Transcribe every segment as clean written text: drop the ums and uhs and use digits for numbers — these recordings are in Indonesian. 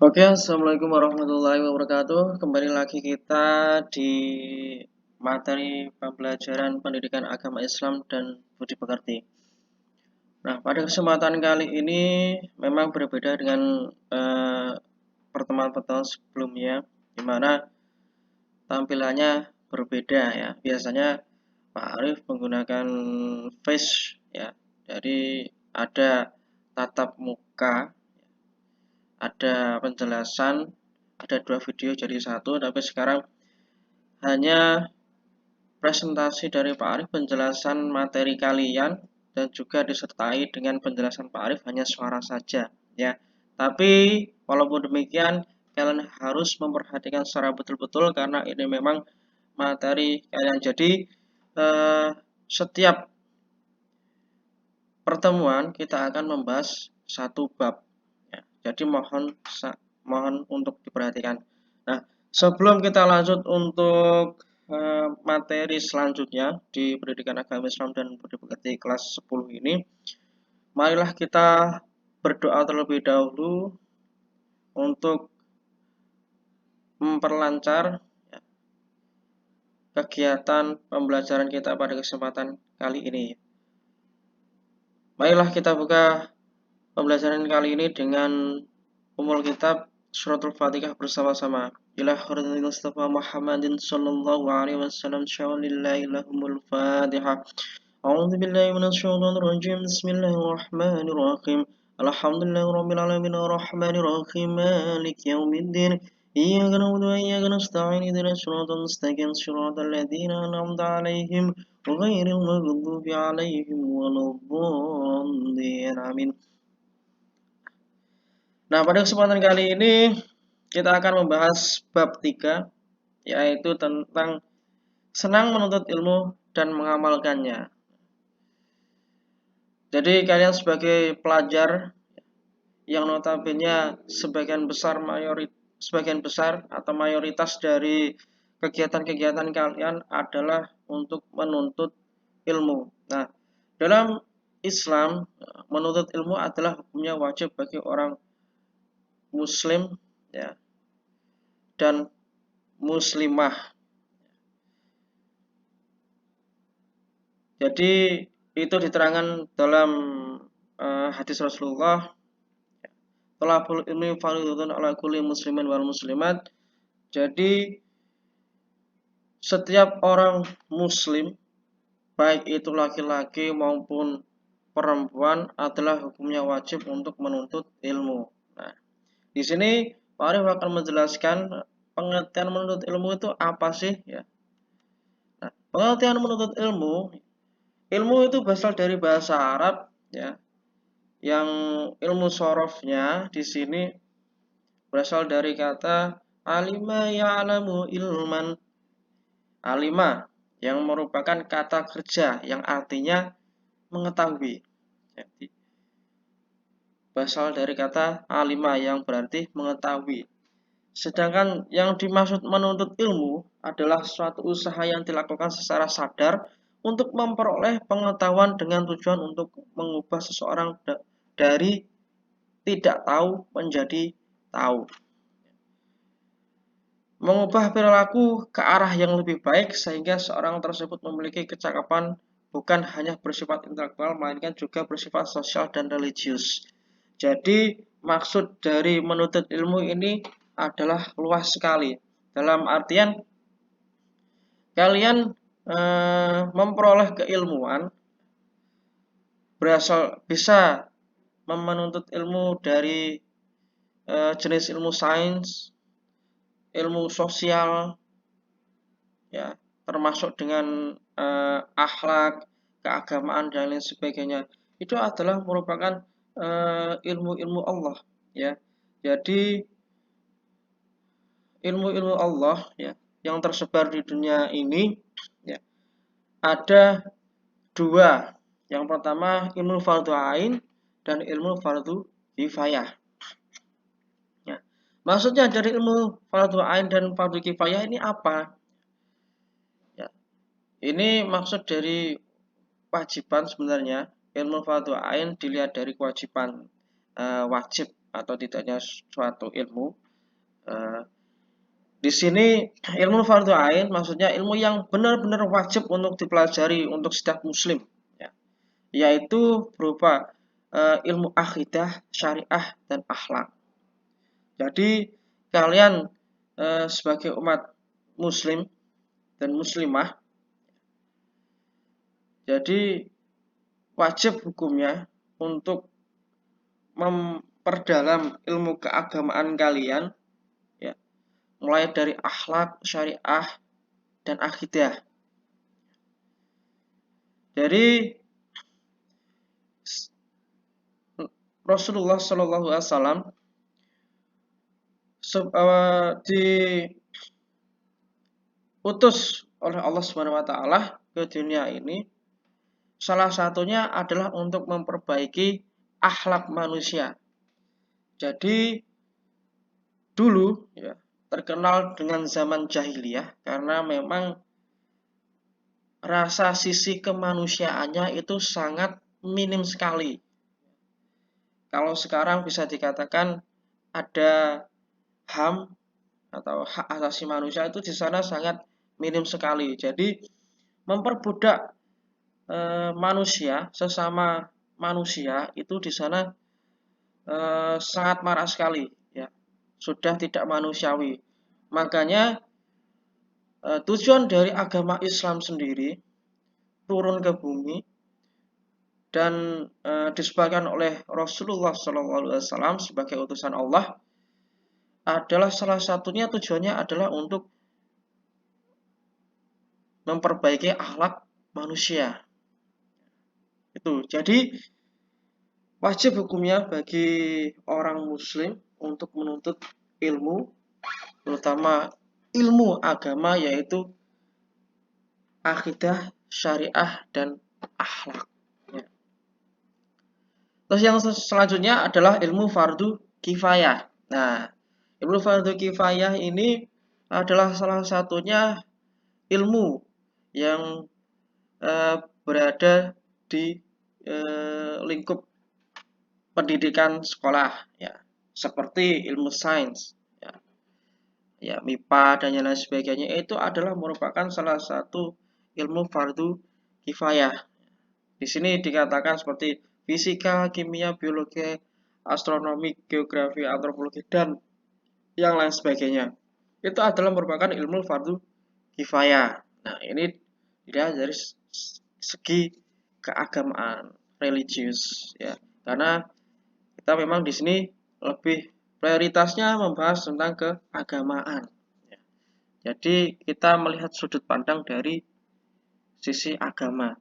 Oke, assalamualaikum warahmatullahi wabarakatuh. Kembali lagi kita di materi pembelajaran pendidikan agama Islam dan budi pekerti. Nah, pada kesempatan kali ini memang berbeda dengan pertemuan-pertemuan sebelumnya, di mana tampilannya berbeda ya. Biasanya Pak Arif menggunakan face ya, jadi ada tatap muka, ada penjelasan, ada dua video jadi satu, tapi sekarang hanya presentasi dari Pak Arif, penjelasan materi kalian, dan juga disertai dengan penjelasan Pak Arif hanya suara saja ya. Tapi walaupun demikian kalian harus memperhatikan secara betul-betul karena ini memang materi kalian. Jadi setiap pertemuan kita akan membahas satu bab ya. Jadi mohon untuk diperhatikan. Nah, sebelum kita lanjut untuk materi selanjutnya di Pendidikan Agama Islam dan Budi Pekerti kelas 10 ini, marilah kita berdoa terlebih dahulu untuk memperlancar ya, kegiatan pembelajaran kita pada kesempatan kali ini. Marilah kita buka pembelajaran kali ini dengan umul kitab suratul Fatihah bersama-sama. Ila khairin Mustafa Muhammadin sallallahu alaihi wasallam syawalillahi lahumul Fatihah. A'udzu billahi minasyaitonir rajim. Bismillahirrahmanirrahim. Alhamdulillahi rabbil alamin arrahmanir rahim maliki yaumiddin. Iyyaka na'budu wa iyyaka nasta'in ihdinas siratal mustaqim siratal ladzina an'amta 'alaihim ghairil maghdubi 'alaihim waladdallin. Amin. Nah, pada kesempatan kali ini kita akan membahas bab 3, yaitu tentang senang menuntut ilmu dan mengamalkannya. Jadi kalian sebagai pelajar yang notabene sebagian besar atau mayoritas dari kegiatan-kegiatan kalian adalah untuk menuntut ilmu. Nah, dalam Islam menuntut ilmu adalah hukumnya wajib bagi orang muslim ya dan muslimah. Jadi itu diterangkan dalam hadis Rasulullah, talabul ilmi fardhun ala kulli muslimin wal muslimat. Jadi setiap orang muslim, baik itu laki-laki maupun perempuan, adalah hukumnya wajib untuk menuntut ilmu. Nah, di sini Pak Arif akan menjelaskan pengertian menuntut ilmu itu apa sih ya. Nah, pengertian menuntut ilmu itu berasal dari bahasa Arab ya, yang ilmu sorofnya di sini berasal dari kata alima ya'lamu ilman. Alima yang merupakan kata kerja yang artinya mengetahui. Jadi berasal dari kata alima yang berarti mengetahui. Sedangkan yang dimaksud menuntut ilmu adalah suatu usaha yang dilakukan secara sadar untuk memperoleh pengetahuan dengan tujuan untuk mengubah seseorang dari tidak tahu menjadi tahu. Mengubah perilaku ke arah yang lebih baik sehingga seorang tersebut memiliki kecakapan bukan hanya bersifat intelektual melainkan juga bersifat sosial dan religius. Jadi maksud dari menuntut ilmu ini adalah luas sekali. Dalam artian kalian memperoleh keilmuan bisa menuntut ilmu dari jenis ilmu sains, ilmu sosial, ya, termasuk dengan akhlak, keagamaan dan lain sebagainya. Itu adalah merupakan ilmu-ilmu Allah, ya. Jadi ilmu-ilmu Allah ya yang tersebar di dunia ini ya ada dua. Yang pertama ilmu fardhu ain dan ilmu fardhu kifayah. Ya. Maksudnya dari ilmu fardhu ain dan fardhu kifayah ini apa? Ya. Ini maksud dari kewajiban sebenarnya. Ilmu fardhu ain dilihat dari kewajiban wajib atau tidaknya suatu ilmu. Di sini ilmu fardu ain maksudnya ilmu yang benar-benar wajib untuk dipelajari untuk setiap muslim, ya, yaitu berupa ilmu akidah, syariah, dan akhlak. Jadi kalian sebagai umat muslim dan muslimah, jadi wajib hukumnya untuk memperdalam ilmu keagamaan kalian, ya, mulai dari akhlak, syariah, dan akidah. Dari Rasulullah Shallallahu Alaihi Wasallam diutus oleh Allah Subhanahu Wa Taala ke dunia ini, salah satunya adalah untuk memperbaiki akhlak manusia. Jadi dulu, ya, terkenal dengan zaman jahiliyah karena memang rasa sisi kemanusiaannya itu sangat minim sekali. Kalau sekarang bisa dikatakan ada HAM atau hak asasi manusia itu di sana sangat minim sekali. Jadi memperbudak manusia, sesama manusia itu di sana sangat marah sekali, ya, sudah tidak manusiawi. Makanya tujuan dari agama Islam sendiri turun ke bumi dan disebarkan oleh Rasulullah SAW sebagai utusan Allah adalah salah satunya tujuannya adalah untuk memperbaiki akhlak manusia. Itu. Jadi wajib hukumnya bagi orang muslim untuk menuntut ilmu, terutama ilmu agama yaitu akidah, syariah, dan akhlak. Ya. Terus yang selanjutnya adalah ilmu fardu kifayah. Nah, ilmu fardu kifayah ini adalah salah satunya ilmu yang berada di lingkup pendidikan sekolah, ya, seperti ilmu sains, ya, MIPA dan lain sebagainya, itu adalah merupakan salah satu ilmu fardu kifayah. Di sini dikatakan seperti fisika, kimia, biologi, astronomi, geografi, antropologi, dan yang lain sebagainya. Itu adalah merupakan ilmu fardu kifayah. Nah, ini dilihat dari segi keagamaan, religius, ya. Karena kita memang di sini lebih prioritasnya membahas tentang keagamaan. Jadi kita melihat sudut pandang dari sisi agama.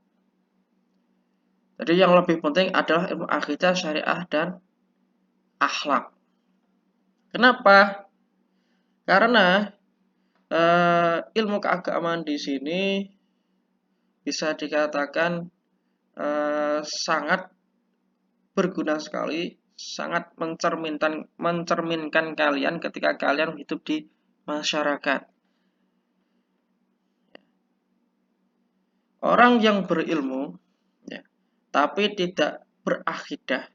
Jadi yang lebih penting adalah ilmu akidah, syariah, dan akhlak. Kenapa? Karena ilmu keagamaan di sini bisa dikatakan sangat berguna sekali, sangat mencerminkan kalian ketika kalian hidup di masyarakat. Orang yang berilmu, ya, tapi tidak berakidah,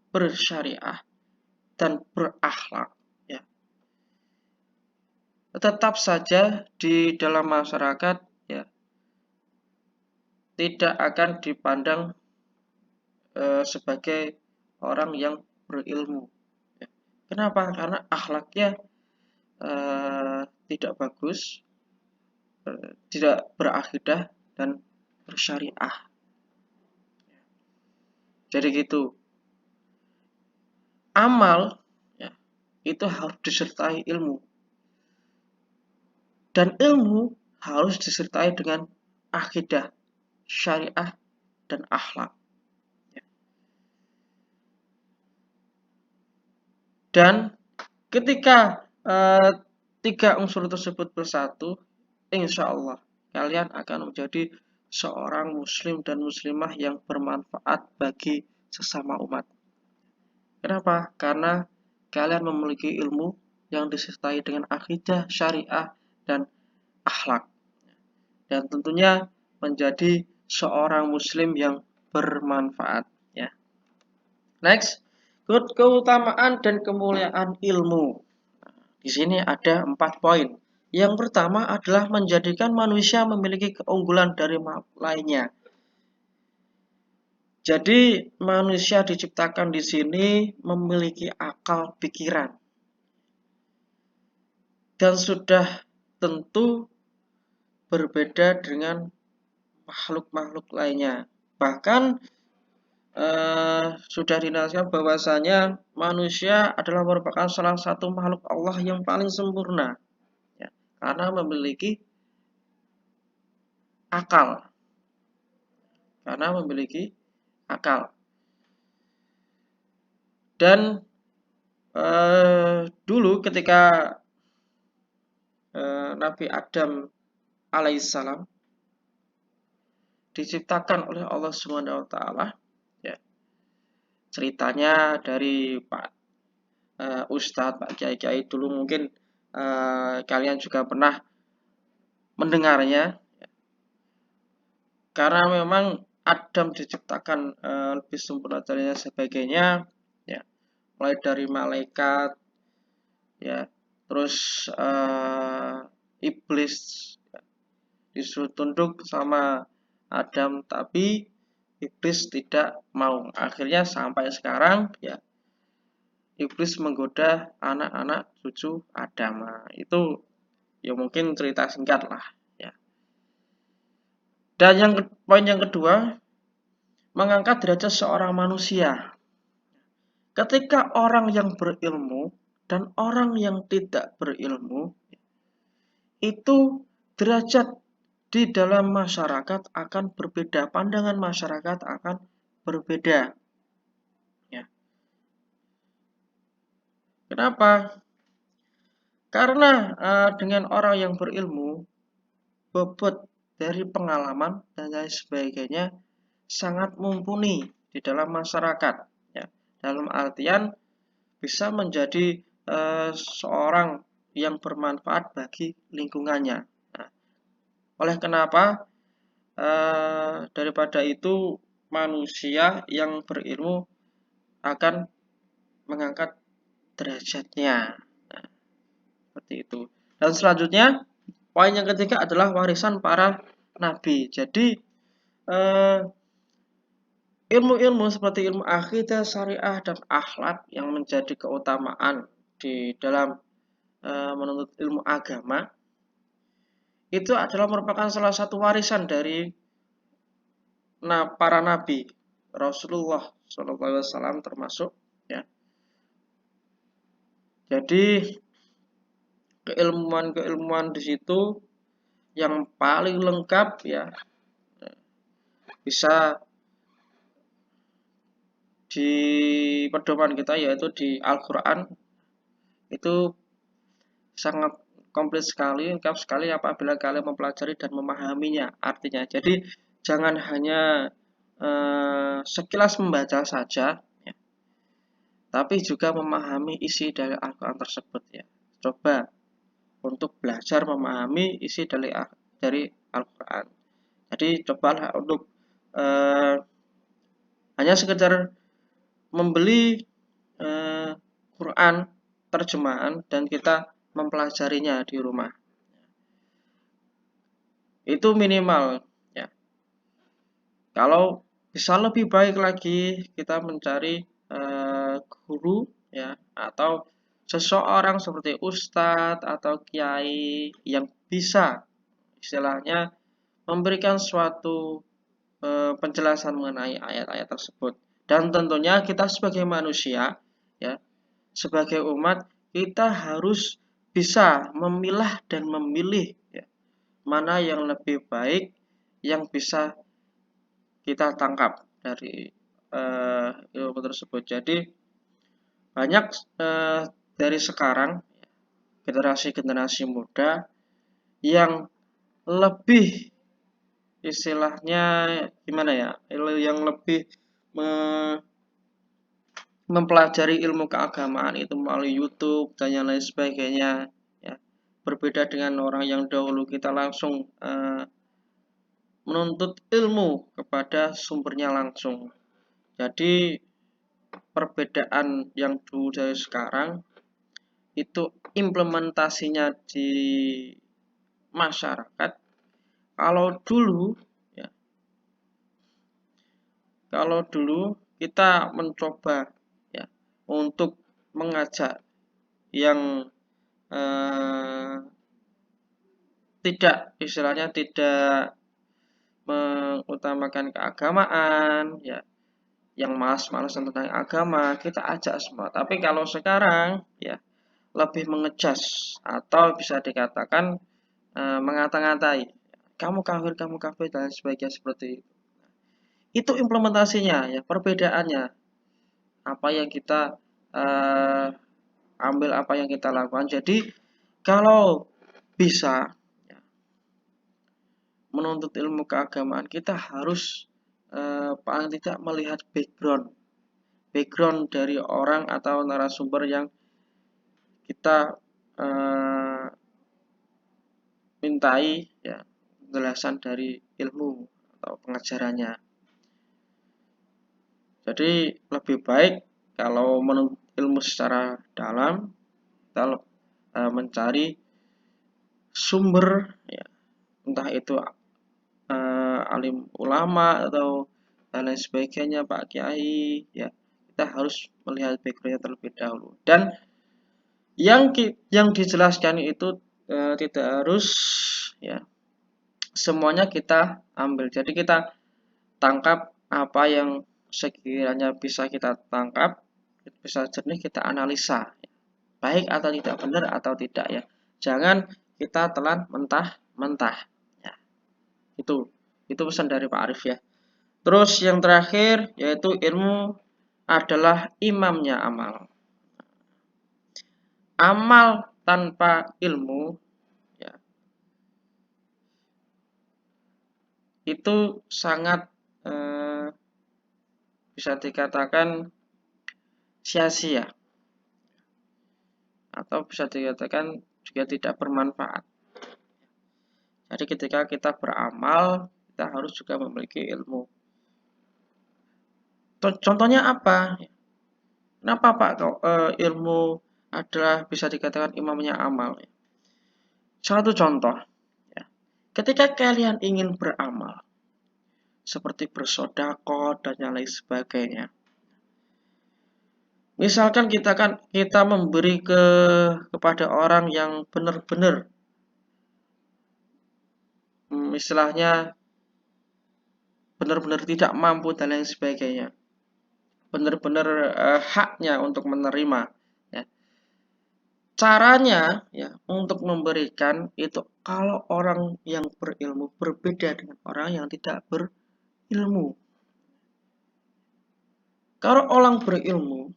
bersyariah, dan berakhlak, ya, tetap saja di dalam masyarakat, ya, tidak akan dipandang sebagai orang yang berilmu. Ya. Kenapa? Karena akhlaknya tidak bagus, tidak berakidah, dan bersyariah. Jadi gitu. Amal, ya, itu harus disertai ilmu. Dan ilmu harus disertai dengan akidah, syariah, dan akhlak. Dan ketika tiga unsur tersebut bersatu, insya Allah kalian akan menjadi seorang muslim dan muslimah yang bermanfaat bagi sesama umat. Kenapa? Karena kalian memiliki ilmu yang disertai dengan akidah, syariah, dan akhlak. Dan tentunya menjadi seorang muslim yang bermanfaat, ya. Next, Keutamaan dan kemuliaan ilmu. Di sini ada 4 poin. Yang pertama adalah menjadikan manusia memiliki keunggulan dari makhluk lainnya. Jadi manusia diciptakan di sini memiliki akal pikiran dan sudah tentu berbeda dengan makhluk-makhluk lainnya. Bahkan sudah dinasihatkan bahwasanya manusia adalah merupakan salah satu makhluk Allah yang paling sempurna, ya, karena memiliki akal, Dan dulu ketika Nabi Adam alaihissalam diciptakan oleh Allah Subhanahu wa taala, ya. Ceritanya dari Pak Ustadz, Pak Kiai-Kiai dulu mungkin kalian juga pernah mendengarnya, ya. Karena memang Adam diciptakan lebih sempurna dari sebagainya, ya. Mulai dari malaikat, ya, terus iblis, ya, disuruh tunduk sama Adam, tapi iblis tidak mau. Akhirnya sampai sekarang, ya, iblis menggoda anak-anak cucu Adam. Nah, itu ya mungkin cerita singkat lah, ya. Dan poin yang kedua, mengangkat derajat seorang manusia. Ketika orang yang berilmu dan orang yang tidak berilmu, itu derajat di dalam masyarakat akan berbeda, pandangan masyarakat akan berbeda, ya. Kenapa? Karena dengan orang yang berilmu, bobot dari pengalaman dan lain sebagainya sangat mumpuni di dalam masyarakat, ya. Dalam artian bisa menjadi seorang yang bermanfaat bagi lingkungannya. Nah, oleh kenapa? Daripada itu manusia yang berilmu akan mengangkat derajatnya. Nah, seperti itu. Dan selanjutnya, poin yang ketiga adalah warisan para nabi. Jadi ilmu-ilmu seperti ilmu akidah, syariah, dan akhlak yang menjadi keutamaan di dalam menuntut ilmu agama itu adalah merupakan salah satu warisan dari para nabi. Rasulullah SAW termasuk, ya. Jadi keilmuan di situ yang paling lengkap, ya, bisa di pedoman kita yaitu di Al-Quran. Itu sangat komplit sekali, lengkap sekali apabila kalian mempelajari dan memahaminya artinya. Jadi jangan hanya sekilas membaca saja, ya, tapi juga memahami isi dari Al-Quran tersebut, ya. Coba untuk belajar memahami isi dari Al-Quran. Jadi cobalah untuk hanya sekedar membeli Quran terjemahan dan kita mempelajarinya di rumah. Itu minimal, ya. Kalau bisa lebih baik lagi kita mencari guru, ya, atau seseorang seperti ustadz atau kiai yang bisa istilahnya memberikan suatu penjelasan mengenai ayat-ayat tersebut. Dan tentunya kita sebagai manusia, ya, sebagai umat, kita harus bisa memilah dan memilih, ya, mana yang lebih baik yang bisa kita tangkap dari ilmu tersebut. Jadi banyak dari sekarang generasi-generasi muda yang lebih istilahnya gimana ya, yang lebih mempelajari ilmu keagamaan itu melalui YouTube dan yang lain sebagainya, ya. Berbeda dengan orang yang dahulu kita langsung menuntut ilmu kepada sumbernya langsung. Jadi perbedaan yang dulu dari sekarang itu implementasinya di masyarakat. Ya, kalau dulu kita mencoba ya untuk mengajak yang tidak mengutamakan keagamaan, ya, yang malas-malasan tentang agama, kita ajak semua. Tapi kalau sekarang, ya, lebih mengejas atau bisa dikatakan mengata-ngatai, kamu kafir dan sebagainya seperti itu. Itu implementasinya, ya, perbedaannya. Apa yang kita ambil, apa yang kita lakukan. Jadi kalau bisa menuntut ilmu keagamaan, kita harus paling tidak melihat background dari orang atau narasumber yang kita mintai, ya, penjelasan dari ilmu atau pengajarannya. Jadi lebih baik kalau menuntut ilmu secara dalam, kita mencari sumber, ya, entah itu alim ulama atau dan lain sebagainya, Pak Kiai, ya, kita harus melihat backgroundnya terlebih dahulu. Dan yang dijelaskan itu tidak harus, ya, semuanya kita ambil. Jadi kita tangkap apa yang sekiranya bisa kita tangkap, bisa jernih kita analisa, baik atau tidak, benar atau tidak, ya. Jangan kita telan mentah-mentah, ya. Itu pesan dari Pak Arif, ya. Terus yang terakhir yaitu ilmu adalah imamnya amal. Amal tanpa ilmu, ya, itu sangat bisa dikatakan sia-sia atau bisa dikatakan juga tidak bermanfaat. Jadi ketika kita beramal, kita harus juga memiliki ilmu. Contohnya apa? Kenapa Pak ilmu adalah bisa dikatakan imamnya amal? Satu contoh, ya. Ketika kalian ingin beramal, seperti bersedekah dan yang lain sebagainya. Misalkan kita memberi kepada orang yang benar-benar istilahnya benar-benar tidak mampu dan lain sebagainya. Benar-benar haknya untuk menerima, ya. Caranya, ya, untuk memberikan itu kalau orang yang berilmu berbeda dengan orang yang tidak berilmu. Kalau orang berilmu,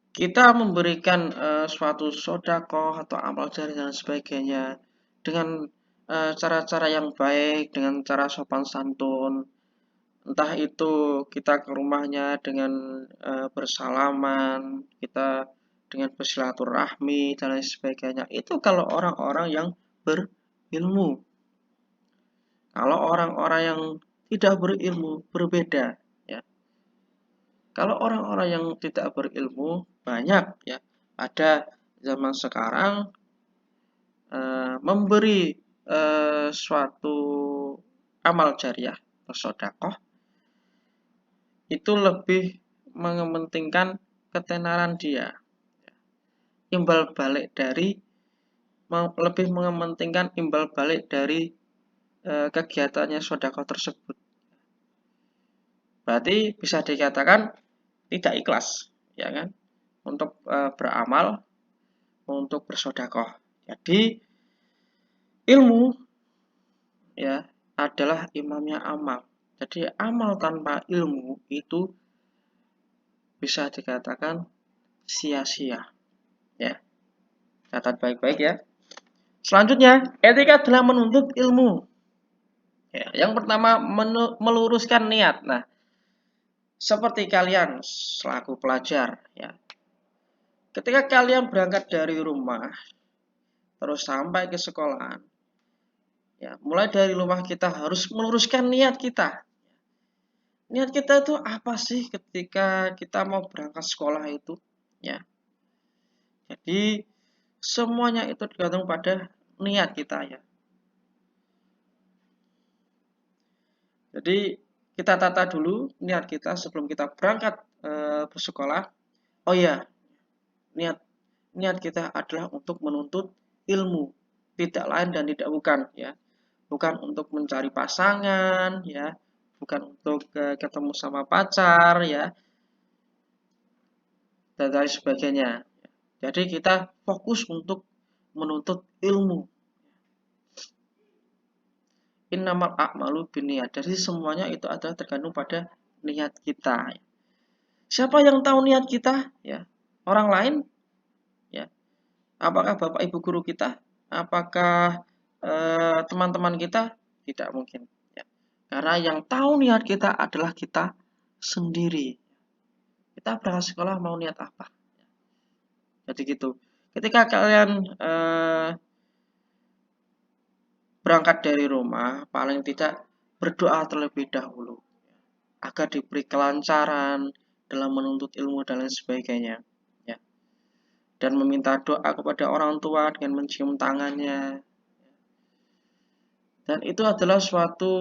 kita memberikan suatu sedekah atau amal jariah dan sebagainya dengan cara-cara yang baik, dengan cara sopan santun. Entah itu kita ke rumahnya dengan bersalaman, kita dengan bersilaturahmi dan lain sebagainya. Itu kalau orang-orang yang berilmu. Kalau orang-orang yang tidak berilmu berbeda, ya. Kalau orang-orang yang tidak berilmu banyak, ya, pada zaman sekarang memberi suatu amal jariah atau sedekah itu lebih mementingkan ketenaran dia, imbal balik dari lebih mementingkan imbal balik dari kegiatannya sedekah tersebut. Berarti bisa dikatakan tidak ikhlas, ya kan, untuk beramal, untuk bersedekah. Jadi ilmu, ya, adalah imamnya amal. Jadi amal tanpa ilmu itu bisa dikatakan sia-sia, ya. Catat baik-baik, ya. Selanjutnya, etika dalam menuntut ilmu. Ya, yang pertama meluruskan niat. Nah, seperti kalian selaku pelajar, ya. Ketika kalian berangkat dari rumah terus sampai ke sekolahan, ya, mulai dari rumah kita harus meluruskan niat kita. Niat kita itu apa sih ketika kita mau berangkat sekolah itu? Ya, jadi semuanya itu tergantung pada niat kita ya. Jadi kita tata dulu niat kita sebelum kita berangkat bersekolah. Oh ya, niat niat kita adalah untuk menuntut ilmu, tidak lain dan tidak bukan ya. Bukan untuk mencari pasangan ya, bukan untuk ketemu sama pacar ya, dan lain sebagainya. Jadi kita fokus untuk menuntut ilmu. Innamal a'malu binniyat. Jadi semuanya itu adalah tergantung pada niat kita. Siapa yang tahu niat kita? Ya, orang lain. Ya, apakah bapak ibu guru kita? Apakah teman-teman kita? Tidak mungkin. Ya. Karena yang tahu niat kita adalah kita sendiri. Kita berangkat sekolah mau niat apa? Jadi gitu. Ketika kalian berangkat dari rumah, paling tidak berdoa terlebih dahulu agar diberi kelancaran dalam menuntut ilmu dan lain sebagainya. Ya. Dan meminta doa kepada orang tua dengan mencium tangannya. Dan itu adalah suatu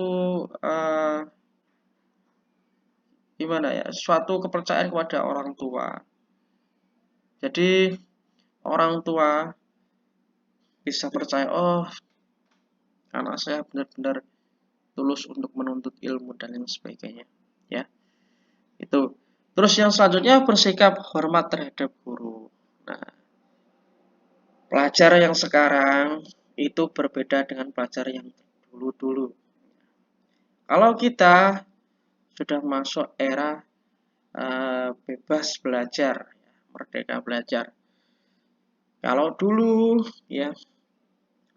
gimana ya? Suatu kepercayaan kepada orang tua. Jadi orang tua bisa percaya, oh anak saya benar-benar tulus untuk menuntut ilmu dan lain sebagainya. Ya, itu. Terus yang selanjutnya bersikap hormat terhadap guru. Nah, pelajar yang sekarang itu berbeda dengan pelajar yang dulu-dulu. Kalau kita sudah masuk era bebas belajar, merdeka belajar. Kalau dulu ya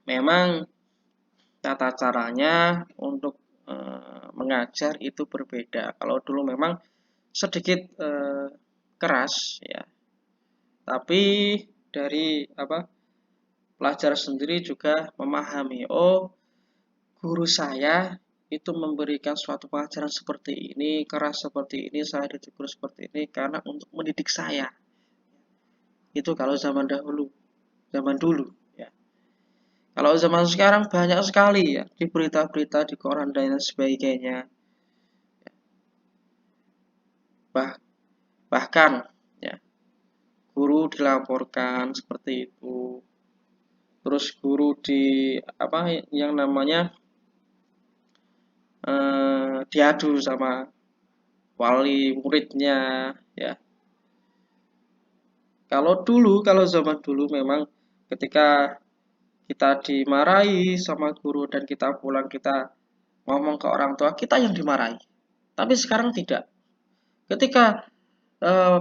memang tata caranya untuk mengajar itu berbeda. Kalau dulu memang sedikit keras ya, tapi dari pelajar sendiri juga memahami, oh guru saya itu memberikan suatu pelajaran seperti ini, keras seperti ini, saya ditegur seperti ini karena untuk mendidik saya. Itu kalau zaman dulu ya. Kalau zaman sekarang banyak sekali ya di berita-berita di koran dan sebagainya. Bahkan ya guru dilaporkan seperti itu. Terus guru di yang namanya diadu sama wali muridnya ya. Kalau zaman dulu memang ketika kita dimarahi sama guru dan kita pulang kita ngomong ke orang tua, kita yang dimarahi. Tapi sekarang tidak. Ketika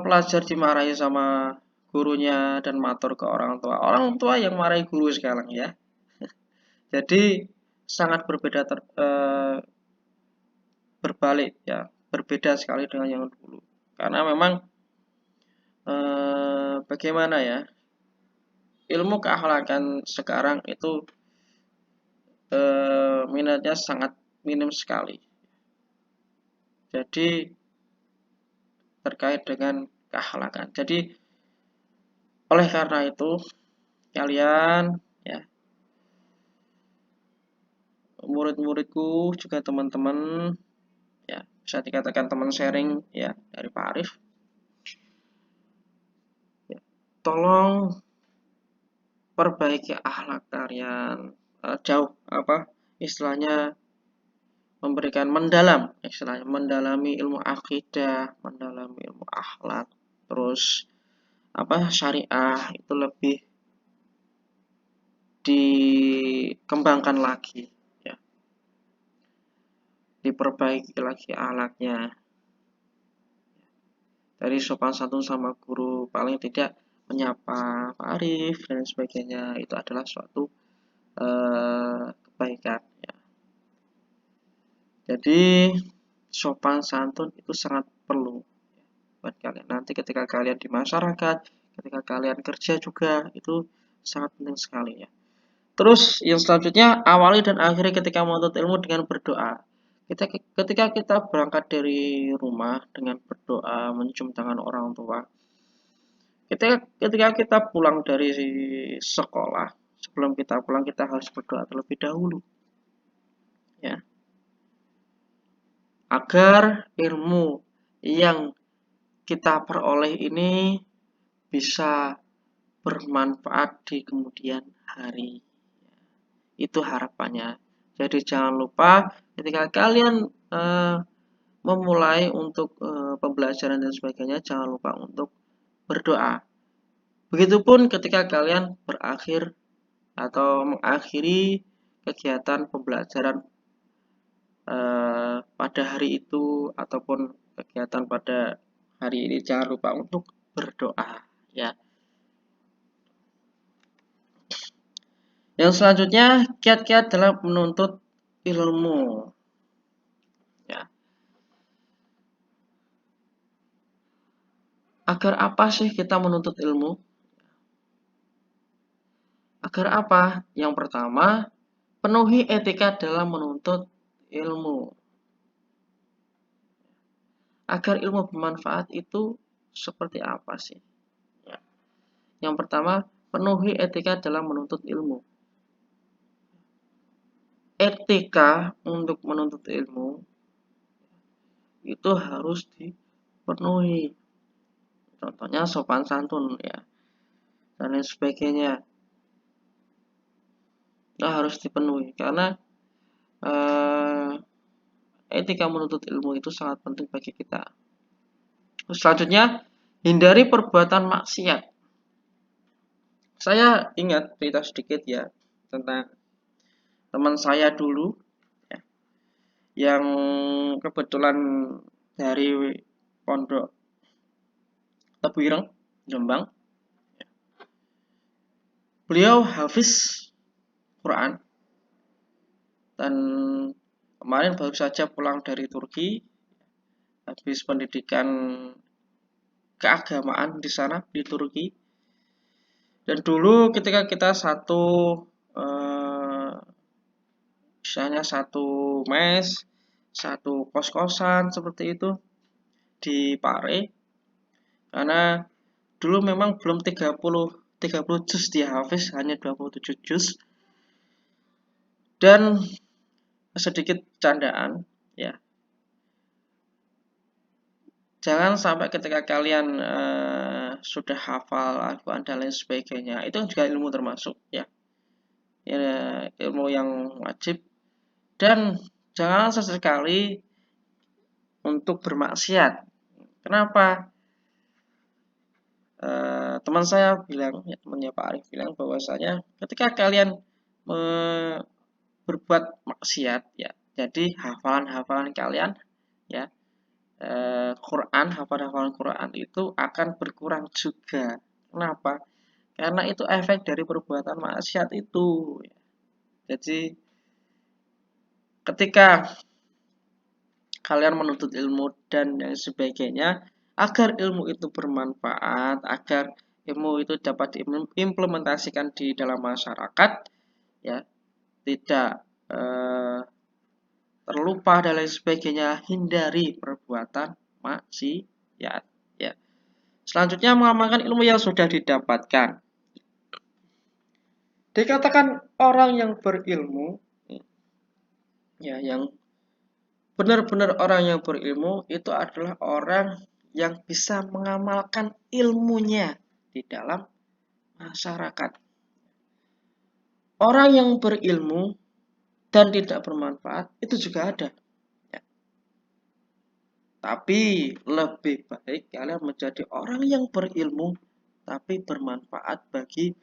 pelajar dimarahi sama gurunya dan matur ke orang tua yang marahi guru sekarang ya. Jadi sangat berbalik ya, berbeda sekali dengan yang dulu. Karena memang bagaimana ya, ilmu keakhlakan sekarang itu minatnya sangat minim sekali. Jadi terkait dengan keakhlakan. Jadi oleh karena itu kalian ya, murid-muridku juga teman-teman ya, bisa dikatakan teman sharing ya dari Pak Arif. Ya, tolong perbaiki akhlak kalian, jauh istilahnya mendalami ilmu akidah, mendalami ilmu akhlak, terus syariah itu lebih dikembangkan lagi ya, diperbaiki lagi akhlaknya, dari sopan santun sama guru, paling tidak menyapa Pak Arif dan sebagainya, itu adalah suatu kebaikan ya. Jadi sopan santun itu sangat perlu buat kalian. Nanti ketika kalian di masyarakat, ketika kalian kerja juga, itu sangat penting sekali ya. Terus yang selanjutnya, awali dan akhiri ketika menuntut ilmu dengan berdoa. Ketika kita berangkat dari rumah dengan berdoa, mencium tangan orang tua, ketika kita pulang dari sekolah, sebelum kita pulang kita harus berdoa terlebih dahulu, ya, agar ilmu yang kita peroleh ini bisa bermanfaat di kemudian hari. Itu harapannya. Jadi jangan lupa ketika kalian memulai untuk pembelajaran dan sebagainya, jangan lupa untuk berdoa. Begitupun ketika kalian berakhir atau mengakhiri kegiatan pembelajaran pada hari itu ataupun kegiatan pada hari ini, jangan lupa untuk berdoa, ya. Yang selanjutnya, kiat-kiat dalam menuntut ilmu, ya. Agar apa sih kita menuntut ilmu? Agar apa? Yang pertama, penuhi etika dalam menuntut ilmu. Agar ilmu bermanfaat itu seperti apa sih? Ya. Yang pertama, penuhi etika dalam menuntut ilmu. Etika untuk menuntut ilmu itu harus dipenuhi. Contohnya sopan santun, ya, dan lain sebagainya. Itu harus dipenuhi karena etika menuntut ilmu itu sangat penting bagi kita. Selanjutnya, hindari perbuatan maksiat. Saya ingat cerita sedikit ya tentang teman saya dulu, ya, yang kebetulan dari pondok Tebuireng, Jombang. Beliau hafiz Quran dan kemarin baru saja pulang dari Turki, habis pendidikan keagamaan di sana di Turki. Dan dulu ketika kita misalnya satu mes, satu kos-kosan seperti itu di Pare, karena dulu memang belum 30 juz dia hafiz, hanya 27 juz. Dan sedikit candaan, ya. Jangan sampai ketika kalian sudah hafal Al-Quran dan lain sebagainya, itu juga ilmu termasuk, ya. Ya, ilmu yang wajib. Dan jangan sesekali untuk bermaksiat. Kenapa? Teman saya bilang, ya, temannya Pak Arif bilang bahwasanya ketika kalian berbuat maksiat, ya, jadi hafalan-hafalan kalian, ya, hafalan Quran itu akan berkurang juga. Kenapa? Karena itu efek dari perbuatan maksiat itu. Jadi ketika kalian menuntut ilmu dan lain sebagainya, agar ilmu itu bermanfaat, agar ilmu itu dapat diimplementasikan di dalam masyarakat, ya, tidak terlupa dan lain sebagainya, hindari perbuatan maksiat, ya. Selanjutnya, mengamalkan ilmu yang sudah didapatkan. Dikatakan orang yang berilmu, ya, yang benar-benar orang yang berilmu itu adalah orang yang bisa mengamalkan ilmunya di dalam masyarakat. Orang yang berilmu dan tidak bermanfaat itu juga ada. Ya. Tapi lebih baik kalian menjadi orang yang berilmu tapi bermanfaat bagi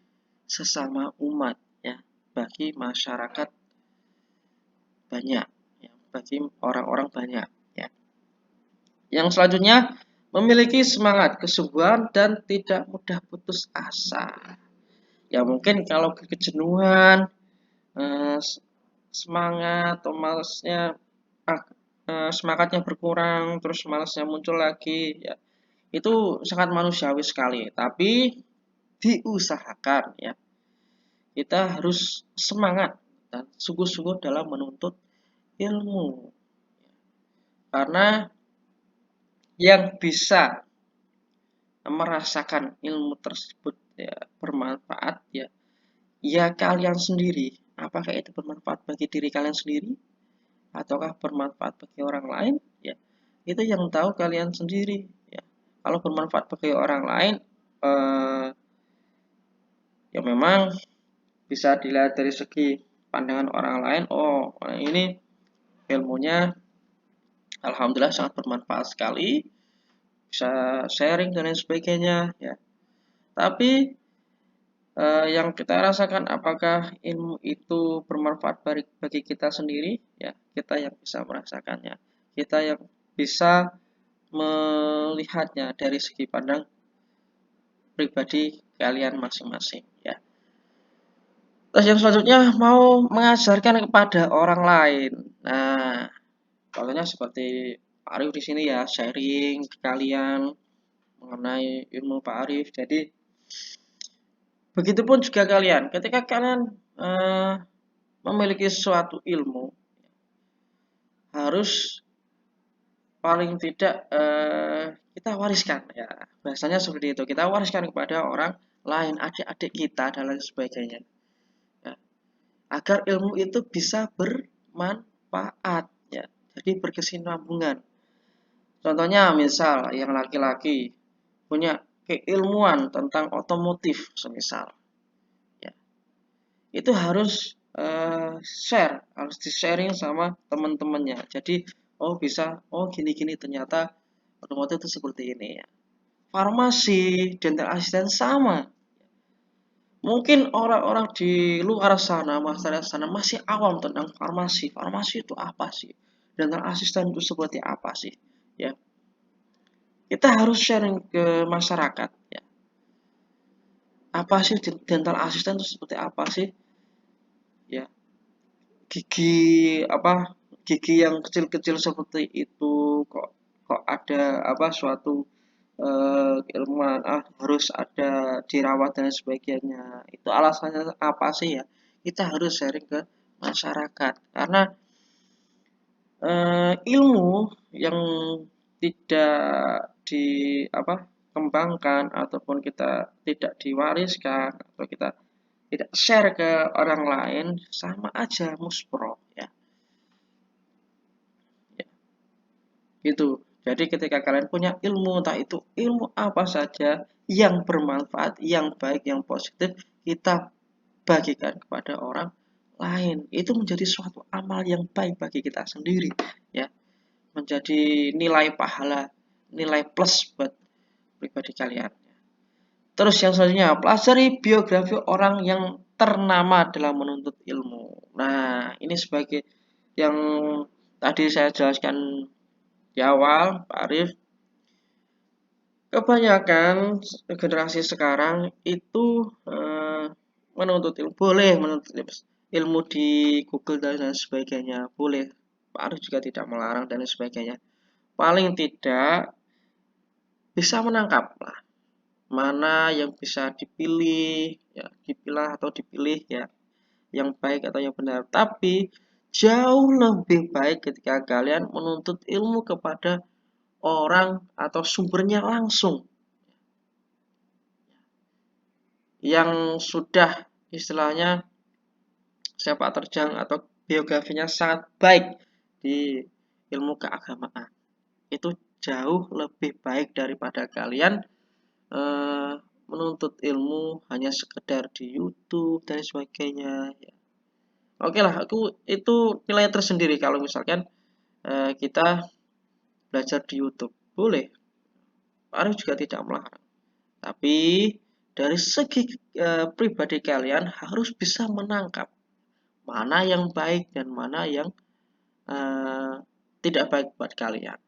sesama umat, ya, bagi masyarakat banyak, ya, bagi orang-orang banyak, ya. Yang selanjutnya, memiliki semangat, kesungguhan, dan tidak mudah putus asa. Ya mungkin kalau kejenuhan, semangat atau malasnya, semangatnya berkurang, terus malasnya muncul lagi, ya, itu sangat manusiawi sekali. Tapi diusahakan, ya, kita harus semangat dan sungguh-sungguh dalam menuntut ilmu. Karena yang bisa merasakan ilmu tersebut ya bermanfaat ya kalian sendiri. Apakah itu bermanfaat bagi diri kalian sendiri ataukah bermanfaat bagi orang lain? Ya, itu yang tahu kalian sendiri. Ya, kalau bermanfaat bagi orang lain, ya memang bisa dilihat dari segi pandangan orang lain. Oh, orang ini ilmunya alhamdulillah sangat bermanfaat sekali, bisa sharing dan lain sebagainya. Ya, tapi yang kita rasakan apakah ilmu itu bermanfaat bagi kita sendiri? Ya, kita yang bisa merasakannya. Kita yang bisa melihatnya dari segi pandang pribadi kalian masing-masing ya. Terus yang selanjutnya mau mengajarkan kepada orang lain. Nah, contohnya seperti Pak Arif di sini ya, sharing ke kalian mengenai ilmu Pak Arif. Jadi begitupun juga kalian, ketika kalian memiliki suatu ilmu, harus paling tidak kita wariskan ya. Bahasanya seperti itu. Kita wariskan kepada orang lain, adik-adik kita dan lain sebagainya. Ya. Agar ilmu itu bisa bermanfaat ya. Jadi berkesinambungan. Contohnya misal yang laki-laki punya keilmuan tentang otomotif semisal ya. Itu harus share, harus di-sharing sama teman-temannya. Jadi oh bisa, oh gini-gini ternyata otomotif itu seperti ini ya. Farmasi, dental assistant sama. Mungkin orang-orang di luar sana, masyarakat sana masih awam tentang farmasi. Farmasi itu apa sih? Dental assistant itu seperti apa sih? Ya, kita harus sharing ke masyarakat. Ya. Apa sih dental assistant itu seperti apa sih? Ya, gigi apa? Gigi yang kecil-kecil seperti itu kok ada apa suatu keilmuan harus ada dirawat dan sebagainya. Itu alasannya apa sih ya? Kita harus sharing ke masyarakat karena ilmu yang tidak di apa kembangkan ataupun kita tidak diwariskan atau kita tidak share ke orang lain sama aja muspro ya. Ya, gitu. Jadi ketika kalian punya ilmu, entah itu ilmu apa saja yang bermanfaat, yang baik, yang positif, kita bagikan kepada orang lain. Itu menjadi suatu amal yang baik bagi kita sendiri, ya. Menjadi nilai pahala, nilai plus buat pribadi kalian. Terus yang selanjutnya, pelajari biografi orang yang ternama dalam menuntut ilmu. Nah, ini sebagai yang tadi saya jelaskan di awal, Pak Arif, kebanyakan generasi sekarang itu menuntut ilmu, boleh menuntut ilmu di Google dan lain sebagainya, boleh. Pak Arif juga tidak melarang dan lain sebagainya. Paling tidak bisa menangkap lah mana yang bisa dipilih, ya dipilah atau dipilih ya, yang baik atau yang benar. Tapi jauh lebih baik ketika kalian menuntut ilmu kepada orang atau sumbernya langsung yang sudah istilahnya sepak terjang atau biografinya sangat baik di ilmu keagamaan. Itu jauh lebih baik daripada kalian eh, menuntut ilmu hanya sekedar di YouTube dan sebagainya. Ya. Oke lah, aku itu nilai tersendiri kalau misalkan kita belajar di YouTube. Boleh, Pak Arif juga tidak melarang. Tapi dari segi pribadi kalian harus bisa menangkap mana yang baik dan mana yang uh, tidak baik buat kalian.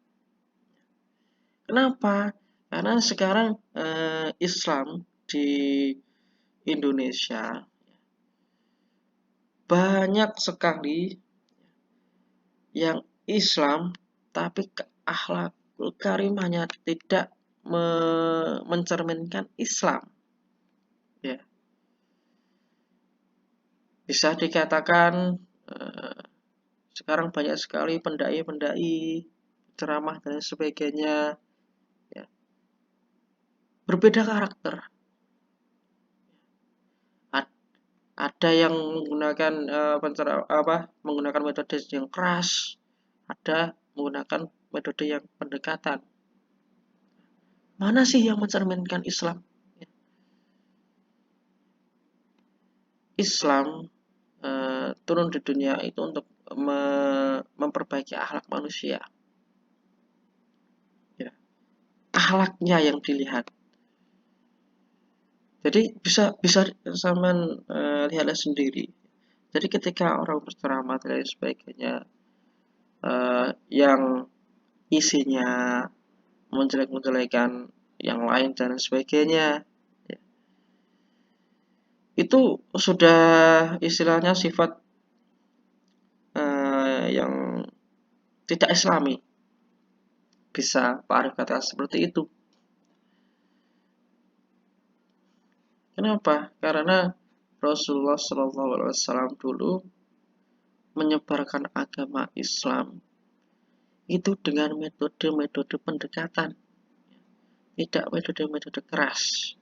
Kenapa? Karena sekarang Islam di Indonesia banyak sekali yang Islam tapi akhlakul karimahnya tidak mencerminkan Islam. Ya, bisa dikatakan sekarang banyak sekali pendai-pendai berceramah dan sebagainya, ya, berbeda karakter. Ada yang menggunakan menggunakan metode yang keras, ada menggunakan metode yang pendekatan. Mana sih yang mencerminkan Islam? Islam turun di dunia itu untuk memperbaiki akhlak manusia. Ya. Akhlaknya yang dilihat. Jadi bisa sampean lihatlah sendiri. Jadi ketika orang berceramah dan sebagainya yang isinya menjelek-menjelekan yang lain dan sebagainya, itu sudah istilahnya sifat yang tidak islami. Bisa Pak Arif kata seperti itu. Kenapa? Karena Rasulullah SAW dulu menyebarkan agama Islam itu dengan metode-metode pendekatan, tidak metode-metode keras.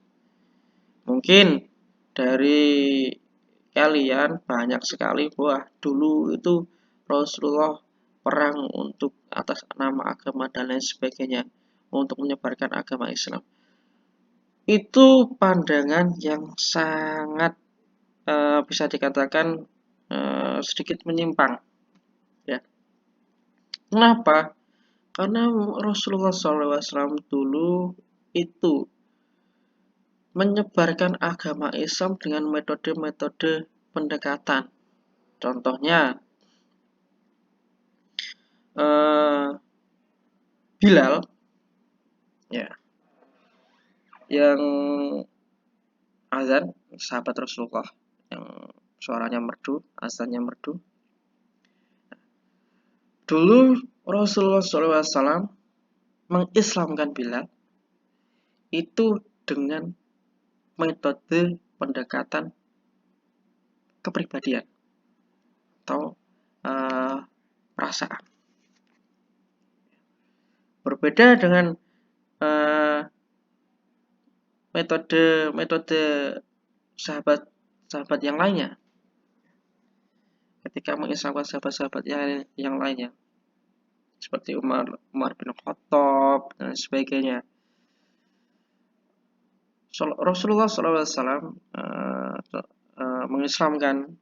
Mungkin dari kalian banyak sekali wah dulu itu Rasulullah perang untuk atas nama agama dan lain sebagainya untuk menyebarkan agama Islam. Itu pandangan yang sangat bisa dikatakan sedikit menyimpang, ya. Kenapa? Karena Rasulullah SAW dulu itu menyebarkan agama Islam dengan metode-metode pendekatan. Contohnya, Bilal, ya, yang azan, sahabat Rasulullah, yang suaranya merdu, azannya merdu. Dulu Rasulullah SAW mengislamkan Bilal itu dengan metode pendekatan kepribadian atau perasaan. Berbeda dengan metode sahabat yang lainnya. Ketika mengislamkan sahabat-sahabat yang lainnya, seperti Umar bin Khattab dan sebagainya. Rasulullah SAW mengislamkan,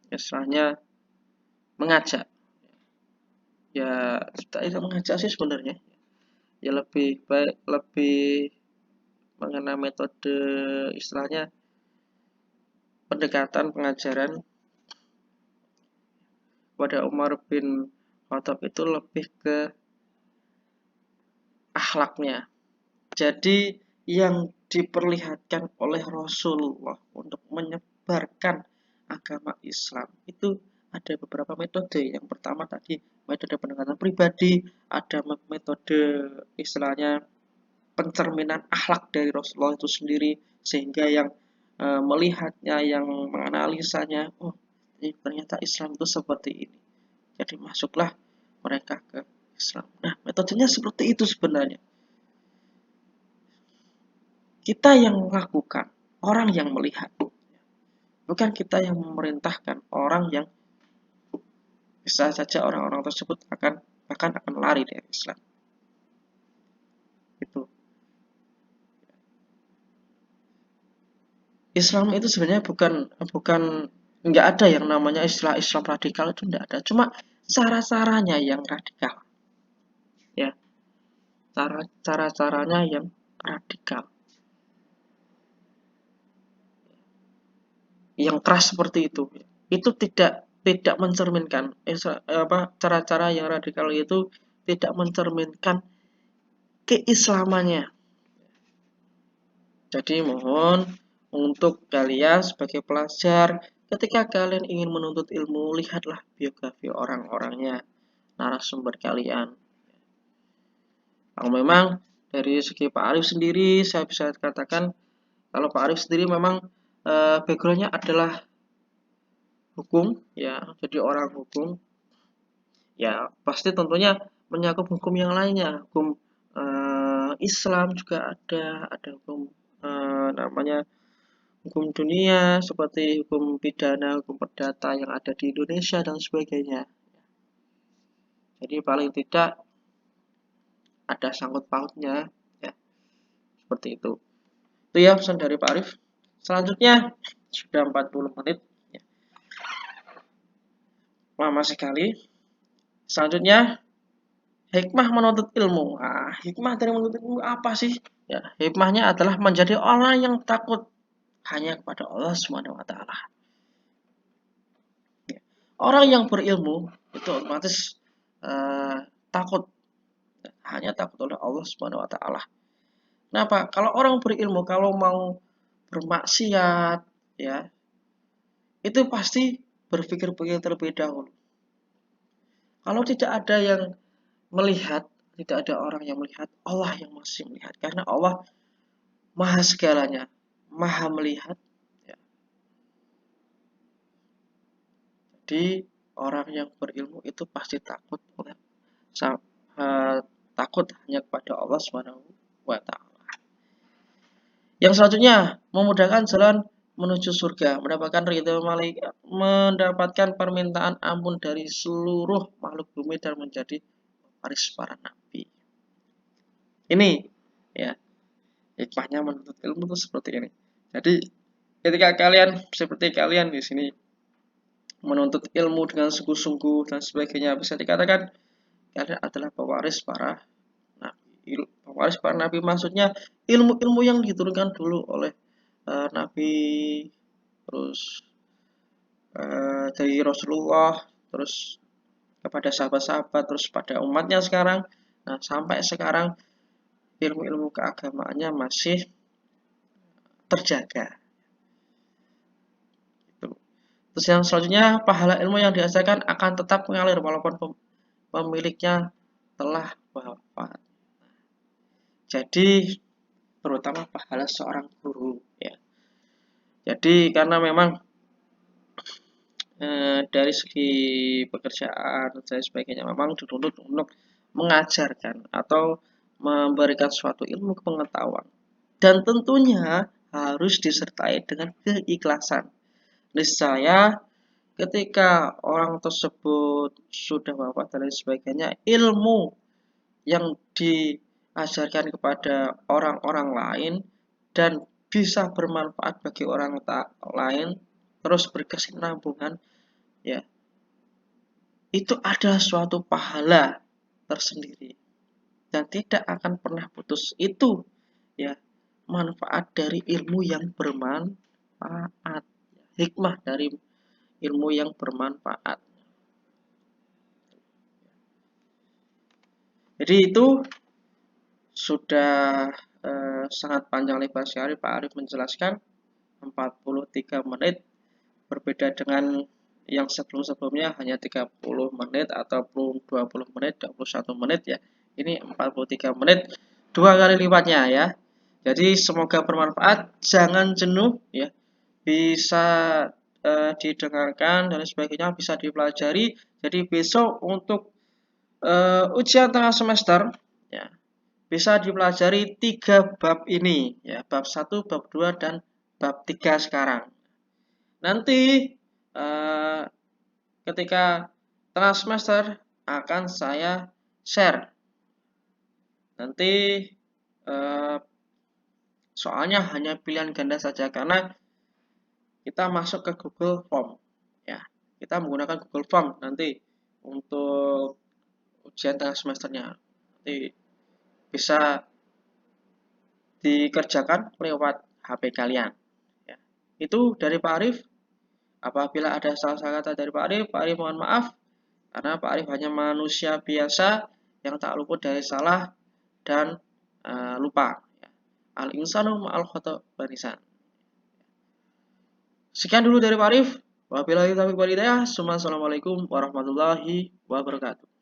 istilahnya mengajak. Ya, tidak mengajak sih sebenarnya. Ya lebih baik, lebih mengenai metode istilahnya pendekatan pengajaran pada Umar bin Khattab itu lebih ke akhlaknya. Jadi yang diperlihatkan oleh Rasulullah untuk menyebarkan agama Islam itu ada beberapa metode. Yang pertama tadi metode pendekatan pribadi, ada metode istilahnya pencerminan akhlak dari Rasulullah itu sendiri, sehingga yang melihatnya, yang menganalisanya, oh ini ternyata Islam itu seperti ini. Jadi masuklah mereka ke Islam. Nah, metodenya seperti itu sebenarnya. Kita yang melakukan, orang yang melihat. Bukan kita yang memerintahkan, orang yang bisa saja orang-orang tersebut bahkan akan lari dari Islam. Itu. Islam itu sebenarnya bukan nggak ada yang namanya istilah Islam radikal, itu nggak ada. Cuma cara-caranya yang radikal. Ya. Cara-caranya yang radikal. Yang keras seperti itu tidak mencerminkan cara-cara yang radikal itu tidak mencerminkan keislamannya. Jadi mohon untuk kalian sebagai pelajar, ketika kalian ingin menuntut ilmu, lihatlah biografi orang-orangnya, narasumber kalian. Kalau memang dari segi Pak Arif sendiri, saya bisa katakan kalau Pak Arif sendiri memang backgroundnya adalah hukum, ya, jadi orang hukum, ya pasti tentunya menyakup hukum yang lainnya, hukum Islam juga ada hukum namanya hukum dunia seperti hukum pidana, hukum perdata yang ada di Indonesia dan sebagainya. Jadi paling tidak ada sangkut pautnya, ya seperti itu. Itu ya pesan dari Pak Arif. Selanjutnya sudah 40 menit, ya. Lama sekali. Selanjutnya hikmah menuntut ilmu. Nah, hikmah dari menuntut ilmu apa sih? Ya, hikmahnya adalah menjadi orang yang takut hanya kepada Allah Subhanahu wa taala. Ya. Orang yang berilmu itu otomatis takut, hanya takut oleh Allah Subhanahu wa taala. Kenapa? Kalau orang berilmu kalau mau bermaksiat, ya, itu pasti berpikir-pikir terlebih dahulu. Kalau tidak ada yang melihat, tidak ada orang yang melihat, Allah yang masih melihat. Karena Allah maha segalanya, maha melihat. Ya. Jadi orang yang berilmu itu pasti takut oleh takut hanya kepada Allah Subhanahu wa taala. Yang selanjutnya memudahkan jalan menuju surga, mendapatkan ridho malaikat, mendapatkan permintaan ampun dari seluruh makhluk bumi dan menjadi waris para nabi. Ini ya hikmahnya menuntut ilmu itu seperti ini. Jadi ketika kalian seperti kalian di sini menuntut ilmu dengan sungguh-sungguh dan sebagainya, bisa dikatakan kalian adalah pewaris para nabi. Pewaris para nabi maksudnya ilmu-ilmu yang diturunkan dulu oleh Nabi, terus dari Rasulullah, terus kepada sahabat-sahabat, terus pada umatnya sekarang. Nah, sampai sekarang ilmu-ilmu keagamaannya masih terjaga. Gitu. Terus yang selanjutnya, pahala ilmu yang dihasilkan akan tetap mengalir walaupun pemiliknya telah wafat. Jadi terutama pahala seorang guru, ya. Jadi karena memang dari segi pekerjaan dan sebagainya memang dituntut untuk mengajarkan atau memberikan suatu ilmu pengetahuan, dan tentunya harus disertai dengan keikhlasan. Niscaya ketika orang tersebut sudah wafat dan lain sebagainya, ilmu yang diajarkan kepada orang-orang lain dan bisa bermanfaat bagi orang lain, terus berkesinambungan, ya, itu ada suatu pahala tersendiri dan tidak akan pernah putus. Itu ya manfaat dari ilmu yang bermanfaat, hikmah dari ilmu yang bermanfaat. Jadi itu sudah sangat panjang lebar sekali Pak Arif menjelaskan, 43 menit, berbeda dengan yang sebelum-sebelumnya hanya 30 menit atau 20 menit, 21 menit, ya. Ini 43 menit, 2 kali lipatnya, ya. Jadi semoga bermanfaat, jangan jenuh, ya. Bisa didengarkan dan sebagainya, bisa dipelajari. Jadi besok untuk ujian tengah semester, ya, bisa dipelajari 3 bab ini, ya, bab 1, bab 2, dan bab 3 sekarang. Nanti ketika tengah semester akan saya share. Nanti soalnya hanya pilihan ganda saja karena kita masuk ke Google Form, ya. Kita menggunakan Google Form nanti untuk ujian tengah semesternya. Nanti bisa dikerjakan lewat HP kalian, ya. Itu dari Pak Arif. Apabila ada salah-salah kata dari Pak Arif mohon maaf, karena Pak Arif hanya manusia biasa yang tak luput dari salah dan lupa. Al-insanu ma'al khata' barisan. Sekian dulu dari Pak Arif. Wabillahi taufiq wal hidayah. Assalamualaikum warahmatullahi wabarakatuh.